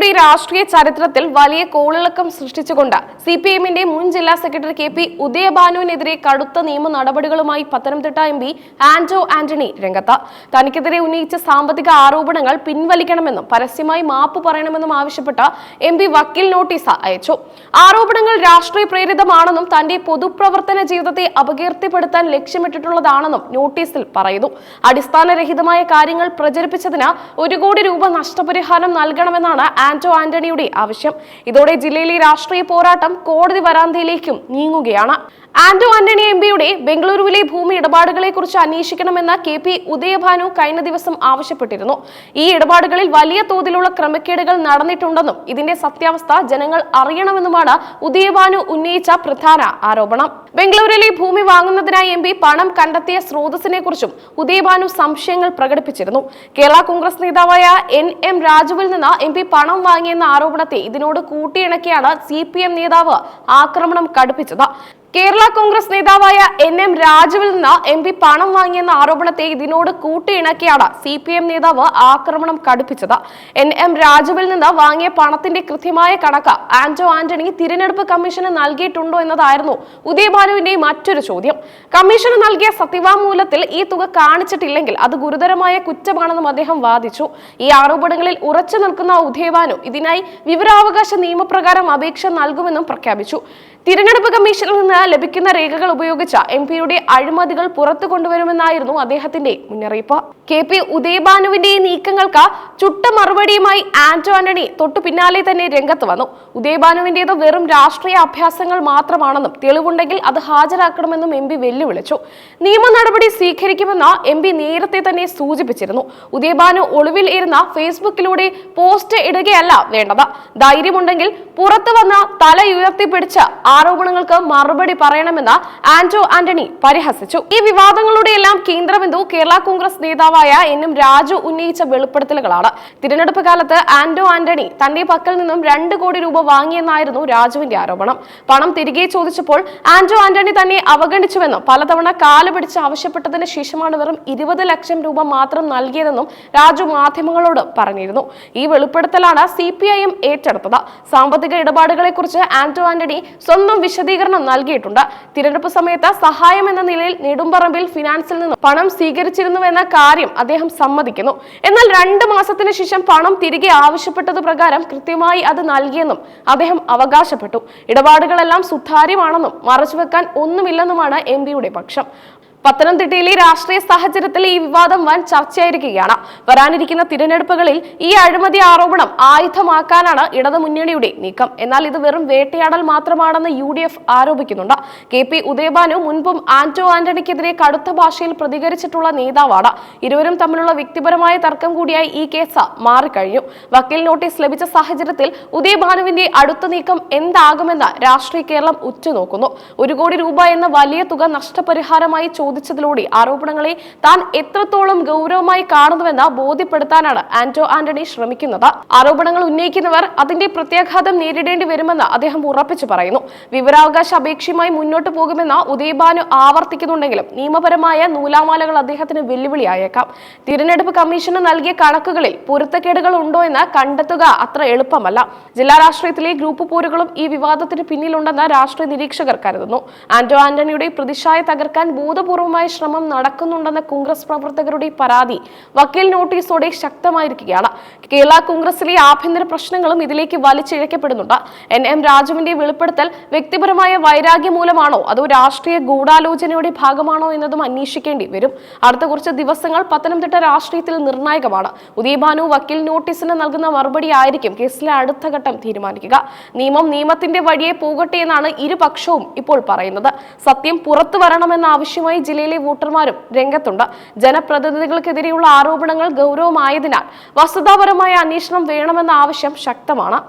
ബംഗളൂരുവിന്റെ രാഷ്ട്രീയ ചരിത്രത്തിൽ വലിയ കോളിളക്കം സൃഷ്ടിച്ചുകൊണ്ട് സിപിഎമ്മിന്റെ മുൻ ജില്ലാ സെക്രട്ടറി കെ പി ഉദയഭാനുവിനെതിരെ കടുത്ത നിയമ നടപടികളുമായി പത്തനംതിട്ട എംപി ആന്റോ ആന്റണി രംഗത്ത്. തനിക്കെതിരെ ഉന്നയിച്ച സാമ്പത്തിക ആരോപണങ്ങൾ പിൻവലിക്കണമെന്നും പരസ്യമായി മാപ്പ് പറയണമെന്നും ആവശ്യപ്പെട്ട് എംപി വക്കീൽ നോട്ടീസ് അയച്ചു. ആരോപണങ്ങൾ രാഷ്ട്രീയ പ്രേരിതമാണെന്നും തന്റെ പൊതുപ്രവർത്തന ജീവിതത്തെ അപകീർത്തിപ്പെടുത്താൻ ലക്ഷ്യമിട്ടിട്ടുള്ളതാണെന്നും നോട്ടീസിൽ പറയുന്നു. അടിസ്ഥാനരഹിതമായ കാര്യങ്ങൾ പ്രചരിപ്പിച്ചതിന് 1 കോടി രൂപ നഷ്ടപരിഹാരം നൽകണമെന്നാണ് ആന്റോ ആന്റണിയുടെ ആവശ്യം. ഇതോടെ ജില്ലയിലെ രാഷ്ട്രീയ പോരാട്ടം കോടതി വരാന്തയിലേക്കും നീങ്ങുകയാണ്. ആന്റോ ആന്റണി എംപിയുടെ ബംഗളൂരുവിലെ ഭൂമി ഇടപാടുകളെ കുറിച്ച് അന്വേഷിക്കണമെന്ന് കെ പി ഉദയഭാനു കഴിഞ്ഞ ദിവസം ആവശ്യപ്പെട്ടിരുന്നു. ഈ ഇടപാടുകളിൽ വലിയ തോതിലുള്ള ക്രമക്കേടുകൾ നടന്നിട്ടുണ്ടെന്നും ഇതിന്റെ സത്യാവസ്ഥ ജനങ്ങൾ അറിയണമെന്നുമാണ് ഉദയഭാനു ഉന്നയിച്ച പ്രധാന ആരോപണം. ബംഗളൂരുവിലെ ഭൂമി വാങ്ങുന്നതിനായി എംപി പണം കണ്ടെത്തിയ സ്രോതസ്സിനെ കുറിച്ചും ഉദയഭാനു സംശയങ്ങൾ പ്രകടിപ്പിച്ചിരുന്നു. കേരള കോൺഗ്രസ് നേതാവായ NM രാജുവിൽ നിന്ന് എംപി പണം വാങ്ങിയെന്ന ആരോപണത്തെ ഇതിനോട് കൂട്ടിയിണക്കിയാണ് CPM നേതാവ് ആക്രമണം കടുപ്പിച്ചത്. കേരള കോൺഗ്രസ് നേതാവായ NM രാജുവിൽ നിന്ന് എംപി പണം വാങ്ങിയെന്ന ആരോപണത്തെ ഇതിനോട് കൂട്ടിയിണക്കിയാണ് CPM നേതാവ് ആക്രമണം കടുപ്പിച്ചത്. NM രാജുവിൽ നിന്ന് വാങ്ങിയ പണത്തിന്റെ കൃത്യമായ കണക്ക് ആന്റോ ആന്റണി തിരഞ്ഞെടുപ്പ് കമ്മീഷന് നൽകിയിട്ടുണ്ടോ എന്നതായിരുന്നു ഉദയഭാനുവിന്റെ മറ്റൊരു ചോദ്യം. കമ്മീഷന് നൽകിയ സത്യവാങ്മൂലത്തിൽ ഈ തുക കാണിച്ചിട്ടില്ലെങ്കിൽ അത് ഗുരുതരമായ കുറ്റമാണെന്നും അദ്ദേഹം വാദിച്ചു. ഈ ആരോപണങ്ങളിൽ ഉറച്ചു നിൽക്കുന്ന ഉദയഭാനു ഇതിനായി വിവരാവകാശ നിയമപ്രകാരം അപേക്ഷ നൽകുമെന്നും പ്രഖ്യാപിച്ചു. തിരഞ്ഞെടുപ്പ് കമ്മീഷനിൽ നിന്ന് ലഭിക്കുന്ന രേഖകൾ ഉപയോഗിച്ച എംപിയുടെ അഴിമതികൾ പുറത്തു കൊണ്ടുവരുമെന്നായിരുന്നു അദ്ദേഹത്തിന്റെ മുന്നറിയിപ്പ്. കെ പി ഉദയഭാനുവിന്റെ നീക്കങ്ങൾക്ക് ചുട്ട മറുപടിയുമായി ആന്റോ ആന്റണി തൊട്ടു പിന്നാലെ തന്നെ രംഗത്ത് വന്നു. ഉദയഭാനുവിന്റേത് വെറും രാഷ്ട്രീയ അഭ്യാസങ്ങൾ മാത്രമാണെന്നും തെളിവുണ്ടെങ്കിൽ അത് ഹാജരാക്കണമെന്നും എംപി വെല്ലുവിളിച്ചു. നിയമ നടപടി സ്വീകരിക്കുമെന്ന് എംപി നേരത്തെ തന്നെ സൂചിപ്പിച്ചിരുന്നു. ഉദയഭാനു ഒളിവിൽ ഇരുന്ന ഫേസ്ബുക്കിലൂടെ പോസ്റ്റ് ഇടുകയല്ല വേണ്ടത്. ധൈര്യമുണ്ടെങ്കിൽ പുറത്തു വന്ന തലയുയർത്തിപ്പിടിച്ച് ആരോപണങ്ങൾക്ക് മറുപടി പറയണമെന്ന് ആന്റോ ആന്റണി പരിഹസിച്ചു. ഈ വിവാദങ്ങളുടെ എല്ലാം കേന്ദ്രബിന്ദു കേരള കോൺഗ്രസ് നേതാവായ NM രാജു ഉന്നയിച്ച വെളിപ്പെടുത്തലുകളാണ്. തിരഞ്ഞെടുപ്പ് കാലത്ത് ആന്റോ ആന്റണി തന്റെ പക്കൽ നിന്നും 2 കോടി രൂപ വാങ്ങിയെന്നായിരുന്നു രാജുവിന്റെ ആരോപണം. പണം തിരികെ ചോദിച്ചപ്പോൾ ആന്റോ ആന്റണി തന്നെ അവഗണിച്ചുവെന്നും പലതവണ കാല് പിടിച്ച് ആവശ്യപ്പെട്ടതിന് ശേഷമാണ് വെറും 20 ലക്ഷം രൂപ മാത്രം നൽകിയതെന്നും രാജു മാധ്യമങ്ങളോട് പറഞ്ഞിരുന്നു. ഈ വെളിപ്പെടുത്തലാണ് CPIM ഏറ്റെടുത്തത്. സാമ്പത്തിക ഇടപാടുകളെ കുറിച്ച് ആന്റോ ആന്റണി സ്വന്തം വിശദീകരണം നൽകിയിട്ടുണ്ട്. തിരഞ്ഞെടുപ്പ് സമയത്ത് സഹായം എന്ന നിലയിൽ നെടുമ്പറമ്പിൽ ഫിനാൻസിൽ നിന്ന് പണം സ്വീകരിച്ചിരുന്നുവെന്ന കാര്യം അദ്ദേഹം സമ്മതിക്കുന്നു. എന്നാൽ 2 മാസത്തിന് ശേഷം പണം തിരികെ ആവശ്യപ്പെട്ടത് പ്രകാരം കൃത്യമായി അത് നൽകിയെന്നും അദ്ദേഹം അവകാശപ്പെട്ടു. ഇടപാടുകളെല്ലാം സുതാര്യമാണെന്നും മറച്ചുവെക്കാൻ ഒന്നുമില്ലെന്നുമാണ് എംപിയുടെ പക്ഷം. പത്തനംതിട്ടയിലെ രാഷ്ട്രീയ സാഹചര്യത്തിൽ ഈ വിവാദം വൻ ചർച്ചയായിരിക്കുകയാണ്. വരാനിരിക്കുന്ന തിരഞ്ഞെടുപ്പുകളിൽ ഈ അഴിമതി ആരോപണം ആയുധമാക്കാനാണ് ഇടതുമുന്നണിയുടെ നീക്കം. എന്നാൽ ഇത് വെറും വേട്ടയാടൽ മാത്രമാണെന്ന് UDF ആരോപിക്കുന്നുണ്ട്. കെ പി ഉദയഭാനു മുൻപും ആന്റോ ആന്റണിക്കെതിരെ കടുത്ത ഭാഷയിൽ പ്രതികരിച്ചിട്ടുള്ള നേതാവാണ്. ഇരുവരും തമ്മിലുള്ള വ്യക്തിപരമായ തർക്കം കൂടിയായി ഈ കേസ് മാറിക്കഴിഞ്ഞു. വക്കീൽ നോട്ടീസ് ലഭിച്ച സാഹചര്യത്തിൽ ഉദയഭാനുവിന്റെ അടുത്ത നീക്കം എന്താകുമെന്ന് രാഷ്ട്രീയ കേരളം ഉറ്റുനോക്കുന്നു. 1 കോടി രൂപ എന്ന വലിയ തുക നഷ്ടപരിഹാരമായി ചോദിച്ചതിലൂടെ ആരോപണങ്ങളെ താൻ എത്രത്തോളം ഗൗരവമായി കാണുന്നുവെന്ന് ബോധ്യപ്പെടുത്താനാണ് ആന്റോ ആന്റണി ശ്രമിക്കുന്നത്. ആരോപണങ്ങൾ ഉന്നയിക്കുന്നവർ അതിന്റെ പ്രത്യാഘാതം നേരിടേണ്ടി വരുമെന്ന് അദ്ദേഹം ഉറപ്പിച്ചു പറയുന്നു. വിവരാവകാശ അപേക്ഷയുമായി മുന്നോട്ട് പോകുമെന്ന് ഉദയഭാനു ആവർത്തിക്കുന്നുണ്ടെങ്കിലും നിയമപരമായ നൂലാമാലകൾ അദ്ദേഹത്തിന് വെല്ലുവിളിയായേക്കാം. തിരഞ്ഞെടുപ്പ് കമ്മീഷന് നൽകിയ കണക്കുകളിൽ പൊരുത്തക്കേടുകൾ ഉണ്ടോ എന്ന് കണ്ടെത്തുക അത്ര എളുപ്പമല്ല. ജില്ലാ രാഷ്ട്രീയത്തിലെ ഗ്രൂപ്പ് പോരുകളും ഈ വിവാദത്തിന് പിന്നിലുണ്ടെന്ന് രാഷ്ട്രീയ നിരീക്ഷകർ കരുതുന്നു. ആന്റോ ആന്റണിയുടെ പ്രതിച്ഛായ തകർക്കാൻ ബോധപൂർവമായ ശ്രമം നടക്കുന്നുണ്ടെന്ന കോൺഗ്രസ് പ്രവർത്തകരുടെ പരാതി വക്കീൽ നോട്ടീസോടെ ശക്തമായിരിക്കുകയാണ്. കേരള കോൺഗ്രസിലെ ആഭ്യന്തര പ്രശ്നങ്ങളും ഇതിലേക്ക് വലിച്ചിഴക്കപ്പെടുന്നുണ്ട്. NM രാജുവിന്റെ വെളിപ്പെടുത്തൽ വ്യക്തിപരമായ വൈരാഗ്യം മൂലമാണോ അതോ രാഷ്ട്രീയ ഗൂഢാലോചനയുടെ ഭാഗമാണോ എന്നതും അന്വേഷിക്കേണ്ടി വരും. അടുത്ത കുറച്ച് ദിവസങ്ങൾ പത്തനംതിട്ട രാഷ്ട്രീയത്തിൽ നിർണായകമാണ്. ഉദയഭാനു വക്കീൽ നോട്ടീസിന് നൽകുന്ന മറുപടി ആയിരിക്കും കേസിലെ അടുത്ത ഘട്ടം തീരുമാനിക്കുക. നിയമം നിയമത്തിന്റെ വഴിയെ പോകട്ടെ എന്നാണ് ഇരുപക്ഷവും ഇപ്പോൾ പറയുന്നത്. സത്യം പുറത്തു വരണമെന്ന ആവശ്യമായി ജില്ലയിലെ വോട്ടർമാരും രംഗത്തുണ്ട്. ജനപ്രതിനിധികൾക്കെതിരെയുള്ള ആരോപണങ്ങൾ ഗൗരവമായതിനാൽ വസ്തുതാപരമായ അന്വേഷണം വേണമെന്ന ആവശ്യം ശക്തമാണ്.